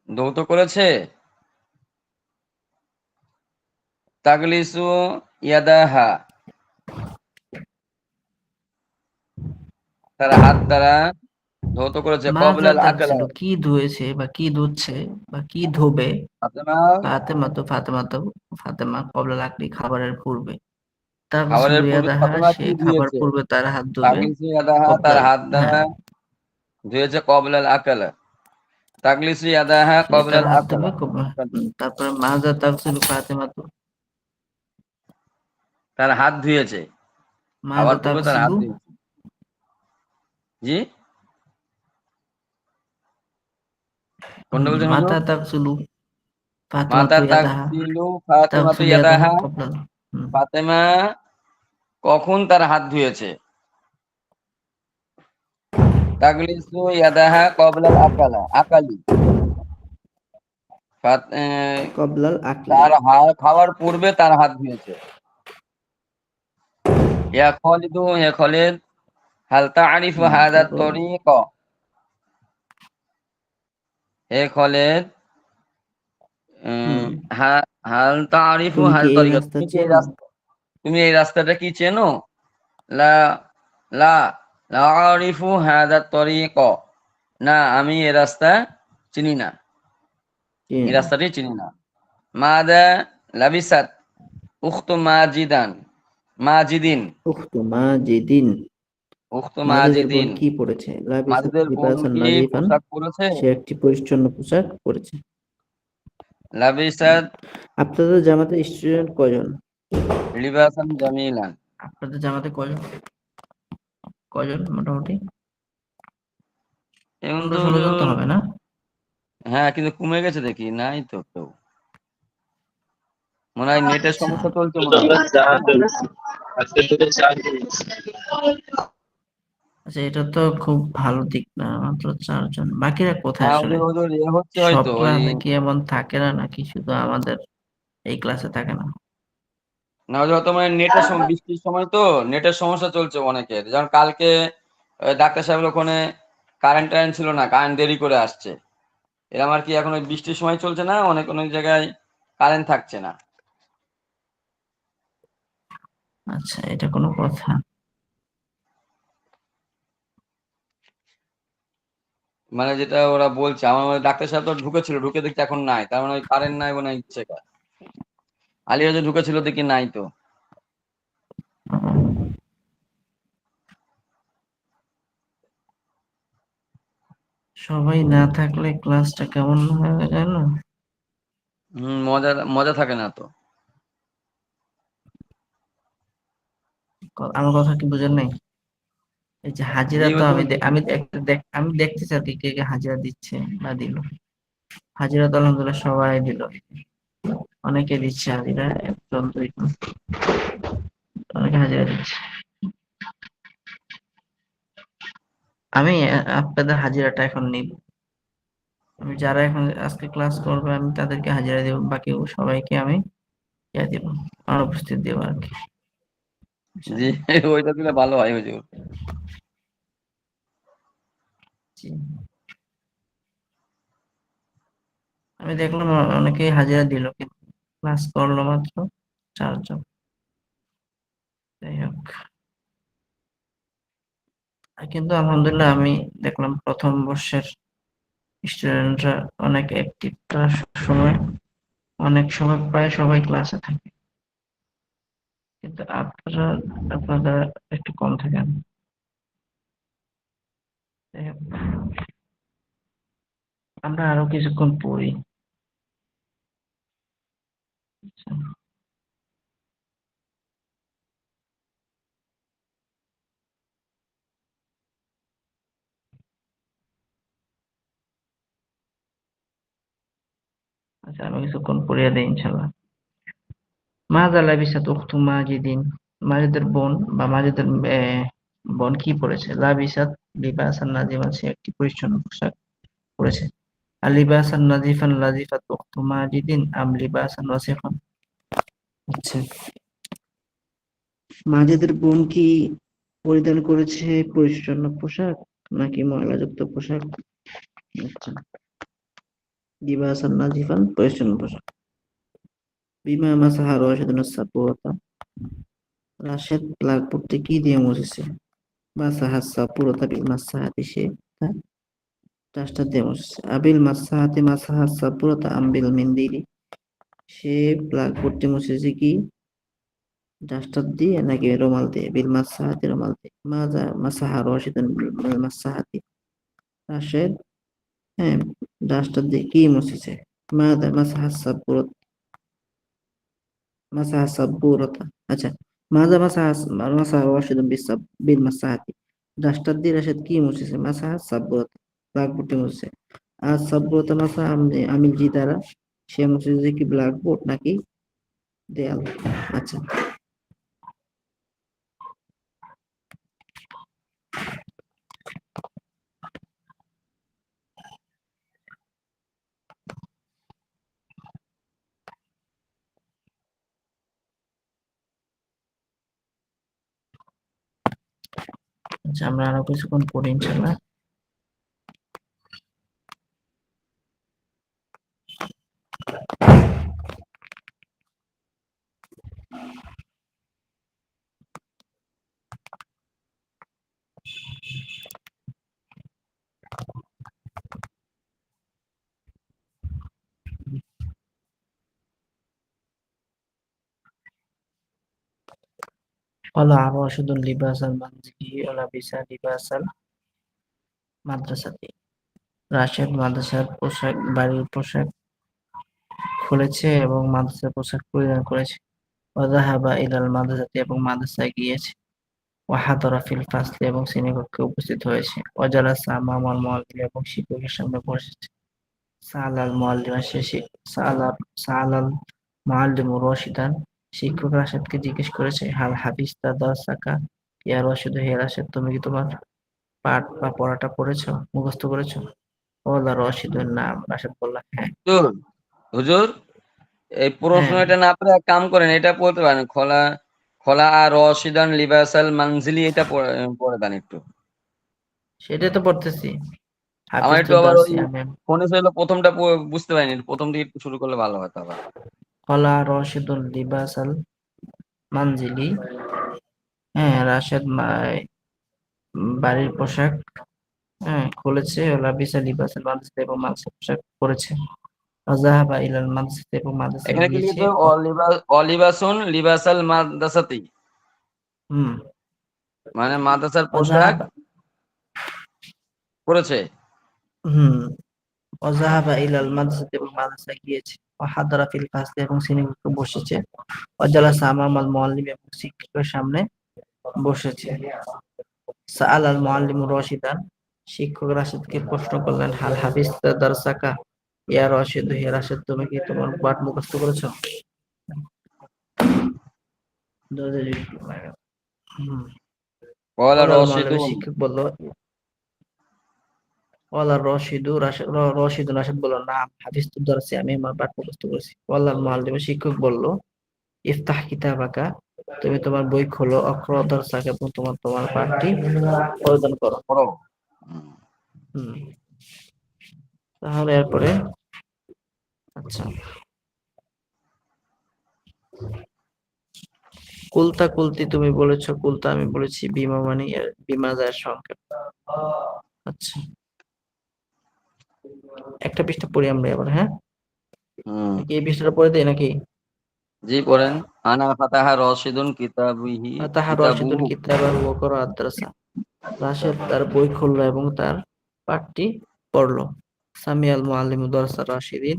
ধৌত করেছে? তাগলিসু ইয়াদাহা, তার হাত দ্বারা ধৌত করেছে। মাজা কবলাল ছিল আকলা, কি ধুয়েছে বা কি ধুচ্ছে বা কি ধোবে। ফাতেমা ফাতেমা কবলাল আকলি, খাবারের পূর্বে। তার ছিল খাবারের পূর্বে ইয়াদাহা, ফাতেমা সে কি খাবার ধুয়েছে? পূর্বে তার হাত ধোবে। তাগলিসু ইয়াদাহা, তার কবলাল, হাত দ্বারা হ্যাঁ, ধুয়েছে। কবলাল আকলা, তাগলিসু ইয়াদাহা সে তার কবলাল হাত আকলা। ধোবে তারপরে মাজা ছিল ফাতেমা তো, তার হাত ধুয়েছে, খাবার মাজা পূর্বে তার ছিল হাত ধুয়েছে। জি, কোনটা বলছেন হুজুর? মাতা ছিল ফাতেমা মাতা তো ইয়াদাহা, তাগসিলু ফাতেমাতু ছিল ইয়াদাহা ইয়াদাহা, কবলাল। ফাতেমা কখন তার হাত ধুয়েছে? তাগলিসু ইয়াদাহা কবলাল আকালি, কবলাল আকলি। তার হাত খাওয়ার পূর্বে তার হাত ধুয়েছে। হে খালিদ, হাল তা'রিফু হাযা তারপর তরিক? হে খালিদ, হুম, হাল তা'রিফু তুমি কি হাল এই তরিকা, রাস্তা চেনো? তুমি এই রাস্তাটা কি চেনো? লা লা লা আরিফু হাযা তরিক, না আমি এই রাস্তা চিনি না, এই চেনো। রাস্তাটি চিনি না। মাদা লাবিসাত উখতু মাজিদিন, উখতু মাজিদিন, উখতু মাজিদের বোন মাজিদিন, কি পড়েছে? লাবিসাত মাজিদের বোন লিবাসান কি নাজিফান, পোশাক পরেছে? সে একটি পরিচ্ছন্ন পোশাক পরেছে। লাবিসাত আপনাদের জামাতে স্টুডেন্ট কয়জন? লিবাসান জামিলান। আপনাদের জামাতে কয়জন? কয়জন মোটামুটি? এখন তো 15-16 জন তো হুজুর, হবে না? হ্যাঁ কিন্তু কমে গেছে দেখি, নাই তো কেউ। মনে হয় নেটের আচ্ছা, সমস্যা চলছে মনে হয়। আচ্ছা, এটা তো খুব ভালো দিক না, মাত্র 4 জন। বাকিরা কোথায় হ্যাঁ আসলে? হুজুর, হুজুর হচ্ছে সব হয়তো ওই, ক্লাসে কি এমন থাকে না, নাকি শুধু আমাদের এই ক্লাসে থাকে না? না হুজুর হয়তো মানে বৃষ্টির সময় তো নেটের সমস্যা চলছে অনেকের। যেমন কালকে ডাক্তার সাহেবের ওখানে কারেন্ট ছিল না, কারেন্ট দেরি করে আসছে। এরকম আর কি, এখন ওই বৃষ্টির সময় চলছে না, অনেক অনেক জায়গায় কারেন্ট থাকছে না। আচ্ছা, এটা কোনো কথা? মানে যেটা ওরা বলছে, আমার মনে হয় ডাক্তার সাহেব তো ঢুকেছিল, ঢুকে দেখতে এখন নাই, তার মানে ওই কারেন্ট নাই মনে হয় ইচ্ছে। আলিয়া যে ঢুকেছিল দেখি নাই তো। সবাই না থাকলে ক্লাসটা কেমন হয়ে যায় না? মজা মজা থাকে না তো। আমার কথা কি বুঝেন নাই? এই যে হাজিরা, জি তো হুজুর, আমি দেখতেছি আর কি কে কে হাজিরা দিচ্ছে না দিল। হাজিরা তো আলহামদুলিল্লাহ সবাই দিল, অনেকে দিচ্ছে হাজিরা, একজন দুইজন। অনেকে হাজিরা দিচ্ছে। আমি আপনাদের হাজিরাটা এখন নিব। আমি যারা এখন আজকে ক্লাস করবে আমি তাদেরকে হাজিরা দেব, বাকি সবাইকে আমি দিব, অনুপস্থিত দেবো আর কি। জি ওইটা দিলে ভালো হয় হুজুর। জি। আমি দেখলাম অনেকেই হাজিরা দিল, কিন্তু ক্লাস করলো মাত্র 4 জন। যাই হোক, কিন্তু আলহামদুলিল্লাহ আমি দেখলাম প্রথম বর্ষের স্টুডেন্টরা অনেক অ্যাক্টিভ, তারা সময় অনেক সময় প্রায় সবাই ক্লাসে থাকে, কিন্তু আপনারা একটু কম থাকেন। যাই হোক, আমরা আরো কিছুক্ষণ পড়ি। আচ্ছা, আমি কিছুক্ষণ পড়িয়ে দিই ইনশাল্লাহ। মাযা লাবিসাত উখতু মাজিদিন, মাজিদের বোন বা মাজিদের বোন কি পরেছে? লাবিসাত লিবাসান নাজিমান, সে একটি পরিচ্ছন্ন পোশাক পরেছে। আর লিবাসান নাজিফান লাজিফাত উখতু মাজিদিন আম লিবাসান ওয়াসিফান। আচ্ছা, মাজিদের বোন কি পরিধান করেছে পরিচ্ছন্ন পোশাক নাকি ময়লাযুক্ত পোশাক? আচ্ছা, লিবাসান নাজিফান পরিচ্ছন্ন পোশাক। বিমা মাসাহা রাশিদুন সাপুরাতা, রাশেদ ব্ল্যাকবোর্ডটি কি দিয়ে মুছেছে? মাসাহা সাপুরাতা বিল মাসাহাতি, সে ডাস্টার দিয়ে মুছেছে। আবিল মাসাহাতি মাসাহা সাপুরাতা আম বিল মিন্দিলি, সে ব্ল্যাকবোর্ডটি মুছেছে কি ডাস্টার দিয়ে নাকি রুমাল দিয়ে? বিল মাসাহাতি, রুমাল দিয়ে। মাজা মাসাহা রাশিদুন বিল মাসাহাতি, রাশেদ হ্যাঁ ডাস্টার দিয়ে কি মুছেছে? মাদা মাসাহা সাপুরাতা, মাসাহা সাপুরাতা। আচ্ছা, মাজা মাসাহা মাসাহা রাশিদুন বিল মাসাহাতি, ডাস্টার দিয়ে রাশেদ কি মুছেছে? মাসাহা সাপুরাতা, ব্ল্যাকবোর্ডটি মুছেছে। আর সাপুরাতা মাসা আমিল জিদারা, সে মুছেছে কি ব্ল্যাকবোর্ড নাকি দেয়াল? আচ্ছা, আমরা আরো কিছুক্ষণ পড়ি ইনশাল্লাহ। ওয়ালা রাশিদুন লিবাসাল মানজিলি ওয়ালা বিসা লিবাসাল মাদ্রাসাতি, রাশেদ মাদ্রাসার পোশাক, বাড়ির পোশাক খুলেছে এবং মাদ্রাসার পোশাক পরিধান করেছে। ওয়াযাহাবা ইলাল মাদ্রাসাতি, এবং মাদ্রাসায় গিয়েছে। ওয়াহাদারা ফিল ফাসলি, এবং শ্রেণীকক্ষে উপস্থিত হয়েছে। ওয়াজালাসা আমামাল মুআল্লিম, এবং শিক্ষকের সামনে বসেছে। সাআলাল মুআল্লিমা, সাআলাল মুআল্লিমু রাশিদান, শিক্ষক রাশেদকে জিজ্ঞেস করেছে। হাল হাফিজতা দারসাকা ইয়া রাশিদ, হে রাশেদ তুমি কি তোমার পাঠ বা পড়াটা পড়েছো, মুখস্থ করেছো? ওয়ালা রাশিদুন নাম, রাশেদ বলল হ্যাঁ। হুজুর হুজুর এই প্রশ্ন হ্যাঁ, এটা না পারে এক কাম করেন, এটা পড়তে পারেন, খোলা খোলা আর রশিদান লিবাসাল মানজিলি, এটা পড়ে দেন একটু। সেটাই তো পড়তেছি। আমার হাফিজ একটু তো আবার ওই দারসি আমি। ফোনে ছিল প্রথমটা বুঝতে পারিনি, প্রথম দিকে একটু শুরু করলে ভালো হতো আবার। কলা রশিদুল লিবাসাল মানজিলি, হ্যাঁ রাশেদ বাড়ির পোশাক খুলেছে। লাবিসা লিবাসাল মাদ্রাসা, এবং মাদ্রাসার পোশাক পরেছে। ওয়াযাহাবা ইলাল মাদ্রাসা, এবং মাদ্রাসায় এখানে কি গিয়েছে। লিখেছে অলিবাসুন লিবাসাল মাদ্রাসাতি, হুম, মানে মাদ্রাসার পোশাক ওয়াযাহাবা, পরেছে। হুম, ওয়াযাহাবা ইলাল মাদ্রাসা, এবং মাদ্রাসায় গিয়েছে। ওয়াহাদারা ফিল ফাসলি, এবং শ্রেণীকক্ষে বসেছে। ওয়াজালাসা আমামাল মুআল্লিম, এবং শিক্ষকের সামনে বসেছে। সাআলাল মুআল্লিমু রাশিদান, শিক্ষক রাশেদকে প্রশ্ন করলেন। হাল হাফিজতা দারসাকা ইয়া রাশিদ, হে রাশেদ তুমি কি তোমার পাঠ মুখস্থ করেছো? হুম। ওয়ালা ওলাল মাওলানা রশিদুন। শিক্ষক বলল, ওয়ালা রশিদুন রাশেদ বলল, না হাফিজ তো দরছি, আমি আমার পাঠ মুখস্থ করেছি। ওয়ালাল মুআল্লিম শিক্ষক বলল, ইফতাহ কিতাবাকা, তুমি তোমার বই খোলো, অক্র দরসাক, এবং তোমার তোমার পাঠটি প্রদান করো। পড়ো। হুম। হুম। তাহলে এরপরে আচ্ছা, কুলতা কুলতি তুমি বলেছো, কুলতা আমি বলেছি, বিমা মানে বিমা যায় সংক্ষেপ। আচ্ছা, একটা পৃষ্ঠা পড়ি আমরা এবার, হ্যাঁ? হুম। নাকি এই পৃষ্ঠাটা পড়ে দেই নাকি? জি পড়েন। আনা ফাতাহা রশিদুন তাহা রশিদুল কিতাবুহু। কিতাবাহু ওয়া করা আদ্রাসা, রাশেদ তার বই খুললো এবং তার পাঠটি পড়লো। সামিয়াল মুআল্লিমু দরসা রাশিদিন,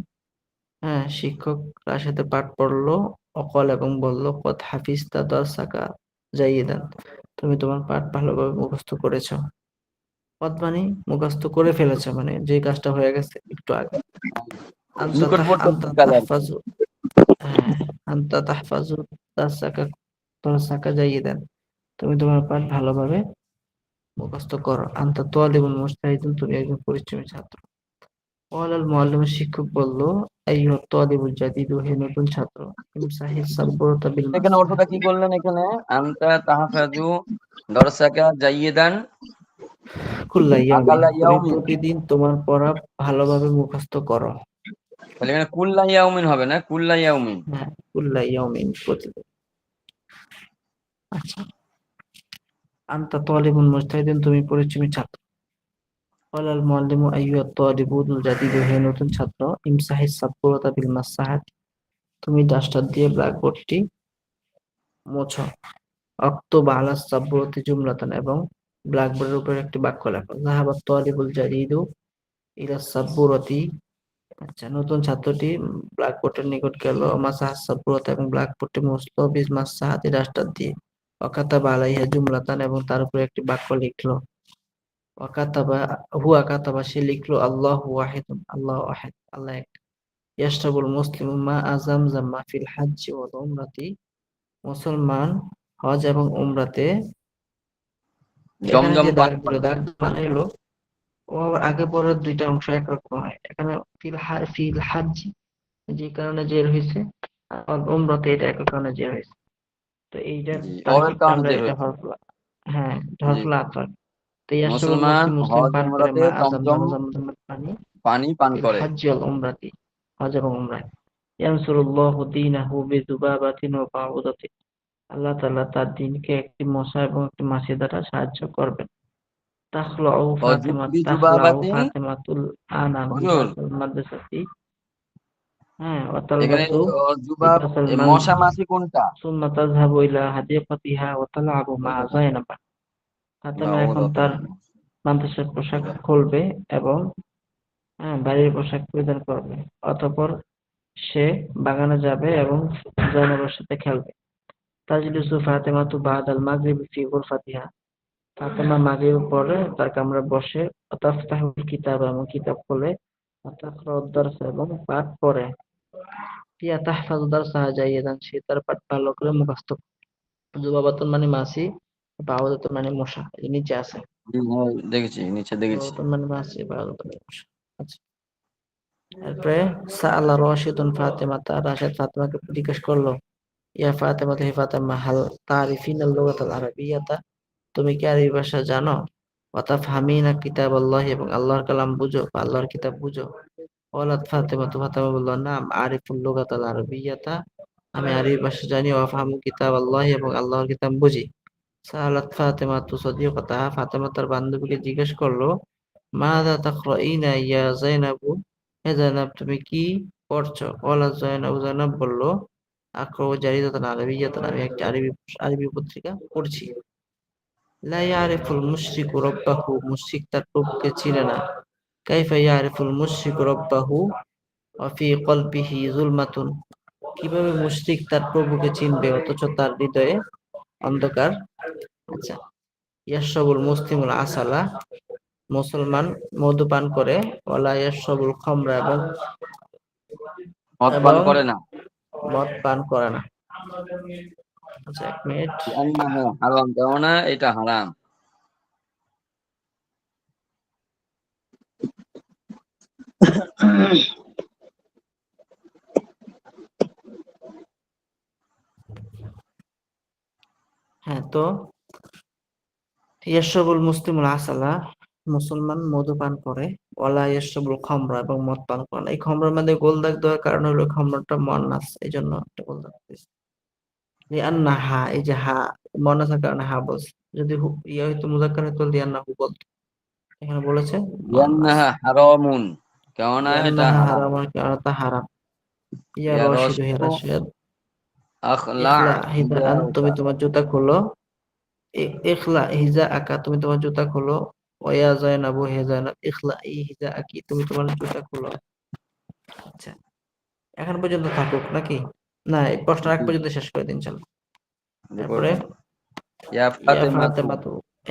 হ্যাঁ শিক্ষক রাশেদের পাঠ পড়লো। অকল এবং বলল, কদ হাফিজতা দরসাকা জাইয়িদান, তুমি তোমার পাঠ ভালোভাবে মুখস্থ করেছো। কদ মানে মুখস্থ করে ফেলেছো, মানে যে কাজটা হয়ে গেছে একটু আগে। নিকটবর্তী আনতা কাজ আর কি। তাহফাজু, হ্যাঁ, আনতা তাহফাজু দরসাকা দরসাকা জাইয়িদান, তুমি তোমার পাঠ ভালোভাবে মুখস্থ করো। আনতা তালিবুন মুজতাহিদুন, তুমি একজন পরিশ্রমী ছাত্র। ওয়ালাল মুআল্লিম শিক্ষক বলল, আইয়ুহাত তালিবুল জাদিদু, হে নতুন ছাত্র, ইমসাহিস সাবরতা বিল এখানে মাসহাহ, অর্থটা কি করলেন এখানে? আনতা তাহফাজু দরসাকা জাইয়িদান কুল্লা ইয়াউমিন, আকালা তুমি ইয়াউমিন। প্রতিদিন তোমার পড়া ভালোভাবে মুখস্থ করো। তাহলে এখানে কুল্লা ইয়াউমিন হবে না, কুল্লা ইয়াউমিন। হ্যাঁ, কুল্লা ইয়াউমিন, প্রতিদিন। আচ্ছা, আনতা তালিবুন মুজতাহিদুন, তুমি পরিশ্রমী ছাত্র। ওয়ালাল মুআল্লিমু আইয়ুহাত তালিবুল জাদিদু, হে নতুন ছাত্র, ইমসাহিস সাবরতা বিল মাসহাহ, তুমি ডাস্টার দিয়ে ব্ল্যাকবোর্ডটি মোছো। অক্তব আলা সাবরতি জুমলাতান, এবং ব্ল্যাকবোর্ডের উপর একটি বাক্য লেখো। যাহাবাত তালিবুল জাদিদু ইলা সাবুরতি, আচ্ছা নতুন ছাত্রটি ব্ল্যাকবোর্ডের নিকট গেল। মাসাহাস সাবুরতা, এবং ব্ল্যাকবোর্ডটি মুছলো। বিল মাসহাতি, ডাস্টার দিয়ে। ওয়াকাতাবা আলাইহা জুমলাতান, এবং তার উপরে একটি বাক্য লিখলো। ওয়াকাতাবা হুয়া কাতাবা, সে লিখলো, আল্লাহু ওয়াহিদুন, আল্লাহ ওয়াহিদ, আল্লাহ এক। ইয়াশরাবুল মুসলিমু মা আযামযাম ফিল হাজ্জি ওয়াল উমরাতি, মুসলমান হজ এবং উমরাতে, এখানে যে জমজম পান করে। দাগ মানে হলো, ও আবার আগে পরের দুইটা অংশ একরকম হয়। এখানে ফিল হাজ্জি যে কারণে জের হয়েছে, আর উমরাতে এটা এক কারণে জের হয়েছে। তো এইটার জি, অয়ের তারকিবটা কারণে আমরা যে এটা হয়েছে। হরফলা, হ্যাঁ জি, হরফলা আতর। তো ইয়াশরাবুল মুসলমান মুসলিম, মুসলিম হজ পান করে, উমরাতে মা আযাম জমজম জমজমের পানি, পানি পান ফিল করে। হাজ্জি ওয়াল উমরাতি, হজ এবং উমরায়। ইয়ানসুরুল্লাহু দীনাহু বিযুবাবাতিন ওয়া বাউদাতিন, আল্লাহ তাআলা তার দ্বীনকে একটি মশা এবং একটি মাছি দ্বারা সাহায্য করবেন। তাখলাউ বিজুবাবাতিন। ফাতেমাতুল আনা হুজুর, লিবাসাল মাদ্রাসাতি, হ্যাঁ, ওয়া এখানে তালবাসু জুবাব লিবাসাল মশা মাছি কোনটা? সুম্মা তাযহাবু ইলা হাদিকাতিহা ওয়া তালআবু মা যায়নাব। ফাতেমা এখন নাউযু তার বিল্লাহ। মাদ্রাসার পোশাক খুলবে এবং, হ্যাঁ, বাড়ির পোশাক পরিধান করবে। অতঃপর সে বাগানে যাবে এবং জয়নবের সাথে খেলবে। তাজলিসু ফাতেমাতু বাদাল মাগরিবি ফি গুরফাতিহা, ফাতেমা মাগরিবের পরে তার কামরায় বসে। তাফতাহুল কিতাব, এবং কিতাব খোলে। তাকরাউ দারস, এবং পাঠ পড়ে। হিয়া তাহফাজু দারসাহা জাইয়্যিদান, সে তার পাঠ ভালো করে মুখস্থ করে। যুবাবাতুন মানে মাছি, বাউদাতুন মানে মশা, এই নিচে আছে। জি, হ্যাঁ, দেখেছি, নিচে দেখেছি। যুবাবাতুন মানে মাছি, বাউদাতুন মানে মশা। আচ্ছা, এরপরে সাআলা রাশিদুন ফাতেমাতা, রাশেদ ফাতেমাকে জিজ্ঞেস করলো, ইয়া ফাতেমা, হে ফাতেমা, হাল তারিফিনাল লুগাতাল আরাবিয়াতা, তুমি কি আরবি ভাষা জানো? ওয়াতাফহামিনা কিতাবাল্লাহ, এবং আল্লাহর কালাম বুঝো, বা আল্লাহর কিতাব বুঝো? ওয়ালাদ ফাতেমা, তো ফাতেমা বলল, নাম আরিফুল লুগাতাল আরাবিয়াতা, আমি আরবি ভাষা জানি। ওয়াফহামু কিতাবাল্লাহ, এবং আল্লাহর কিতাব বুঝি। সাআলাত ফাতেমা তু সাদিকাতাহা, ফাতেমা তার বান্ধবীকে জিজ্ঞেস করলো, মাযা তাকরাইনা ইয়া যায়নাবু, হে যায়নাব, তুমি কি পড়ছো? ওয়ালাদ যায়নাব, যায়নাব বলল, আক্রাউ জারিদাতান আরাবিয়াতান, আমি একটি আরবি আরবি পত্রিকা পড়ছি। লা ইয়ারিফুল মুশরিকু রাব্বাহু, মুশরিক তার প্রভুকে চিনে না। কাইফা ইয়ারিফুল মুশরিকু রাব্বাহু ওয়া ফি কলবিহি যুলমাতুন, কিভাবে মুশরিক তার প্রভুকে চিনবে অথচ তার হৃদয়ে অন্ধকার? আচ্ছা, ইয়াশরাবুল মুসলিমুল আসালা, মুসলমান মধু পান করে। ওয়ালা ইয়াশরাবুল খামরা, এবং মদ পান এবং করে না। মদ পান করে না। আচ্ছা 1 মিনিট। লিআন্নাহা হারাম, কেননা এটা হারাম। হ্যাঁ, তো ইয়াশরাবুল মুসলিমুল আসালা, মুসলমান মধু পান করে, ওয়ালা ইয়াশরাবুল খামরা, এবং মদ পান করে না। এই খামরার মধ্যে গোল দাগ দেওয়ার কারণ হলো খামরাটা মুয়ান্নাস, এই জন্য একটা গোল দাগ দিয়েছে। লিআন্নাহা, এই যে হা মুয়ান্নাসের কারণে হা বলছে, যদি ইয়া হইতো মুযাক্কার হইতো লিআন্নাহু বলতো, এখানে বলেছে মুয়ান্নাস। লিআন্নাহা হারামুন, কেননা এটা লিআন্নাহা হারাম। হারামান, কারণ তা হারাম। ইয়া ইয়া রাশিদু, হে রাশিদু রাশিদ, আখলা ইখলা হিদাআন, তুমি হিজাআকা। তোমার জুতা খোলো। ইখলা হিজা আকা, তুমি তোমার জুতা খোলো। ওয়া জায়নাবু, হে জায়নাব, ইখলা হিজা আকি, তুমি তোমার জুতা খোলো। আচ্ছা, এখন পর্যন্ত থাকুক নাকি? না, এই প্রশ্ন এক পর্যন্ত শেষ করে দিন চলো। তারপরে করুন। ইয়া ইয়া ফাতেমাতু, ফাতেমা,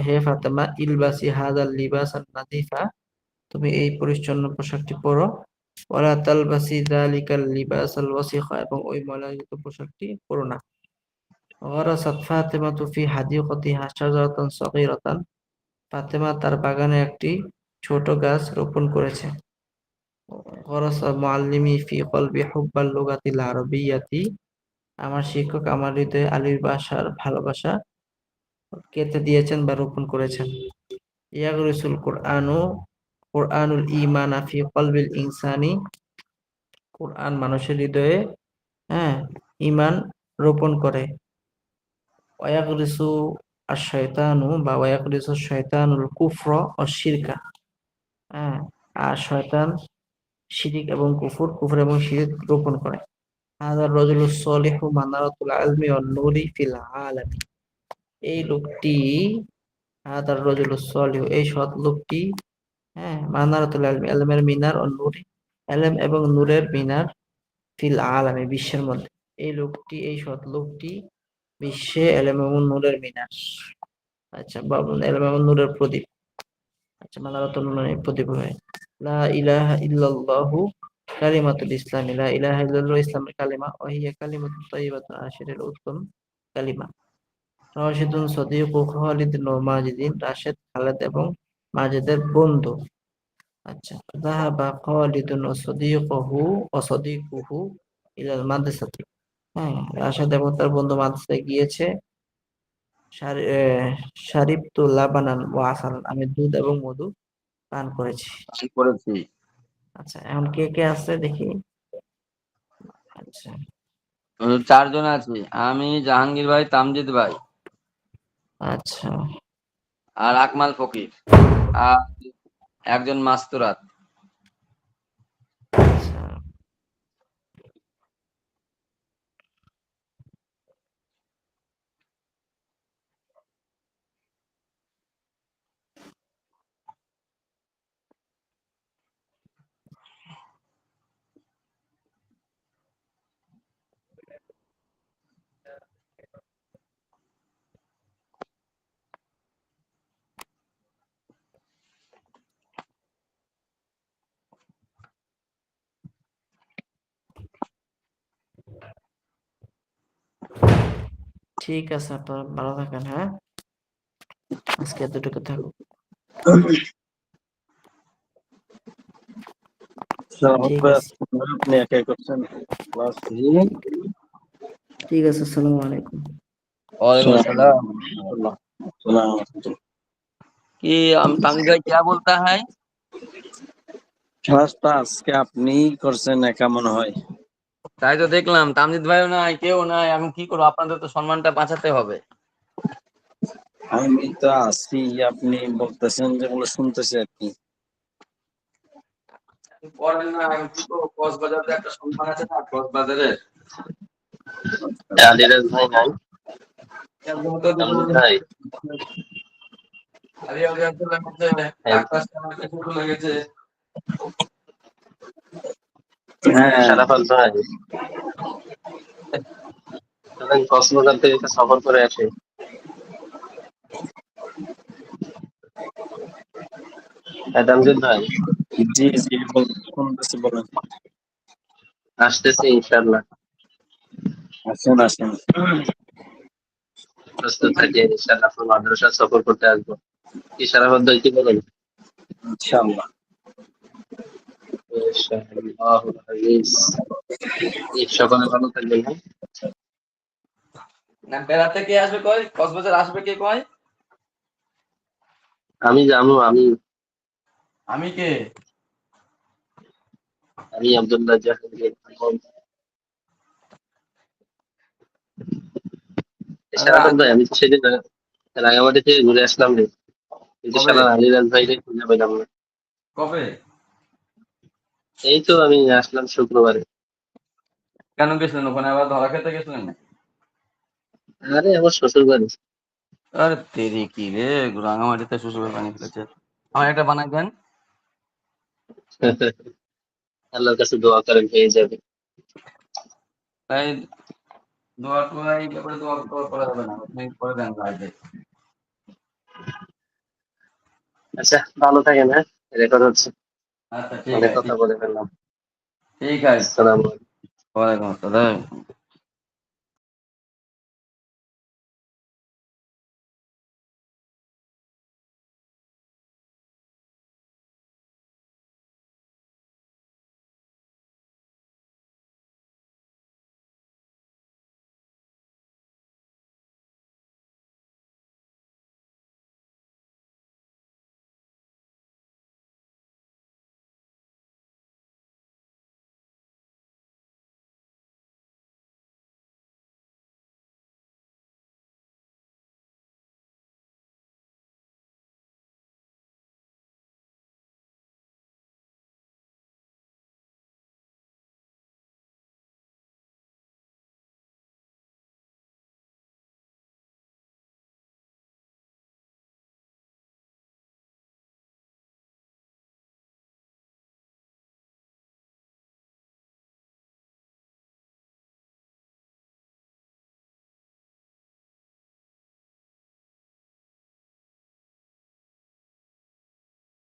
হে ফাতেমা, ইলবাসি হাদাল লিবাসান নাদিফা, তুমি এই পরিচ্ছন্ন পোশাকটি পরো। ওয়ালা তালবাসি যালিকাল লিবাসাল ওয়াসিখা, এবং ওই ময়লাযুক্ত পোশাকটি পরো না। গরাসাত ফাতেমাতু ফি হাদিকাতিহা শাজারাতান সাগীরাতান, ফাতেমা তার বাগানে একটি ছোট গাছ রোপণ করেছে। গরাসা মুআল্লিমি ফি কলবি হুব্বাল লুগাতিল আরাবিয়্যাতি, আমার শিক্ষক আমার হৃদয়ে আরবি ভাষার ভালোবাসা কেটে দিয়েছেন বা রোপণ করেছেন। ইয়াগরিসুল কুরআনু, কুরআনুল ঈমানা ফি কলবিল ইনসানি, কুরআন মানুষের হৃদয়ে, হ্যাঁ, ঈমান রোপণ করে। ওয়াগরিসু আশ-শায়তানু, বা ওয়াগরিসু শায়তানুল কুফর ওয়াশ শিরকা, হ্যাঁ, আর শয়তান শিরিক এবং কুফর এবং শিরিক রোপণ করে। হাযার রাজুলুস সালিহু মানারাতুল ইলমি ওয়ান নূরি ফিল আলামি, এই লোকটি, হাদার রাজুলুস সালিহু, এই সৎ লোকটি, হ্যাঁ, মানারাতুল ইলমি, ইলমের মিনার, ও নূরি, ইলম এবং নূরের মিনার, ফিল আলামি, বিশ্বের মধ্যে। এই লোকটি, এই সৎ লোকটি বিশ্বে ইলম এবং নূরের মিনার, আচ্ছা, বা ইলম এবং নূরের প্রদীপ। আচ্ছা, মানারাতুল মানে প্রদীপ হয়। লা ইলাহা ইল্লাল্লাহু কালিমাতুল ইসলাম, লা ইলাহা ইল্লাল্লাহ ইসলামের কালিমা, ওয়া হিয়া কালিমাতুত তাইয়্যিবাতুন, আর সেটা হলো উত্তম কালিমা। রাশিদুন সদিকু খালিদিন ও মাজিদিন, রাশেদ খালেদ এবং মাজিদের বন্ধু। আচ্ছা, যাহাবা খালিদুন ও সদিকুহু ইলাল মাদ্রাসাতি, হ্যাঁ, রাশেদ এবং তার বন্ধু মাদ্রাসায় গিয়েছে। শারিবতু লাবানান ওয়া আসালান, আমি দুধ এবং মধু পান করেছি। পান করেছি। আচ্ছা, এখন কে কে আছে দেখি। আচ্ছা, চারজন আছি, আমি, জাহাঙ্গীর ভাই, তামজিদ ভাই, আচ্ছা, আর আকমাল ফকির, আর একজন মাস্তুরাত। আচ্ছা, ঠিক আছে, আপনারা ভালো থাকেন, হ্যাঁ, আজকে এতটুকু থাকুক। ঠিক আছে, আপনি একাই করছেন ক্লাস? জি, ঠিক আছে, আসসালামু আলাইকুম। ওয়ালাইকুম আসসালাম। সালাম। कि तामजिद भाई क्या बोलता है? ক্লাসটা আজকে আপনিই করছেন একা মনে হয়। তাই তো দেখলাম, তামজিদ ভাইও নাই, কেউ নাই, আমি কি করবো? আপনাদের তো সম্মানটা বাঁচাতে হবে। আমি তো আছি, আপনি বলতেছেন যেগুলো শুনতেছি আর কি। পড়েন না, আমি কি করবো? কক্সবাজারে একটা সম্মান আছে না, কক্সবাজারে। আলিরাজ ভাই নাই, তামজিদ ভাই। হ্যাঁ, শারাফত ভাই, কক্সবাজার থেকে একটা সফর করে আসে। তামজিদ ভাই, জি জি, শুনতেছি, বলেন। আসতেছি ইনশাআল্লাহ। আসেন আসেন। প্রস্তুত থাকি, ইনশাআল্লাহ আপনার মাদ্রাসা সফর করতে আসবো। কি সারাফত ভাই কি বলেন? ইনশাআল্লাহ। ইনশাআল্লাহ হাফিজ। এই সকলে ভালো থাকবেন, হ্যাঁ? না বেড়াতে কে আসবে কয়, কক্সবাজার আসবে কে কয়? আমি জানো, আমি কে? আমি আব্দুল্লাহ জাহাঙ্গীর। সারাফত ভাই, আমি তো সেদিন রাঙামাটি থেকে ঘুরে আসলাম রে, কিন্তু কবে? সারা আলিরাজ ভাই রে খুঁজে পেলাম না। কবে? এই তো আমি আসলাম শুক্রবারে। কেন গেছিলেন ওখানে, আবার ধরা খেতে গেছিলেন না? আরে আমার শ্বশুর বাড়ি। আরে তেরি কি রে, রাঙামাটিতে শ্বশুর পানি ফেলেছে। আমার একটা বানাই দেন। আল্লাহর কাছে দোয়া করেন, পেয়ে যাবে। তাই দোয়া টোয়া এই ব্যাপারে দোয়া টোয়া করা যাবে না, আপনি করে দেন আগে। আচ্ছা, ভালো থাকেন, হ্যাঁ? রেকর্ড হচ্ছে। আচ্ছা ঠিক অনেক আছে, কথা বলে ফেললাম। ঠিক আছে। আসসালামু আলাইকুম। ওয়ালাইকুম আসসালাম।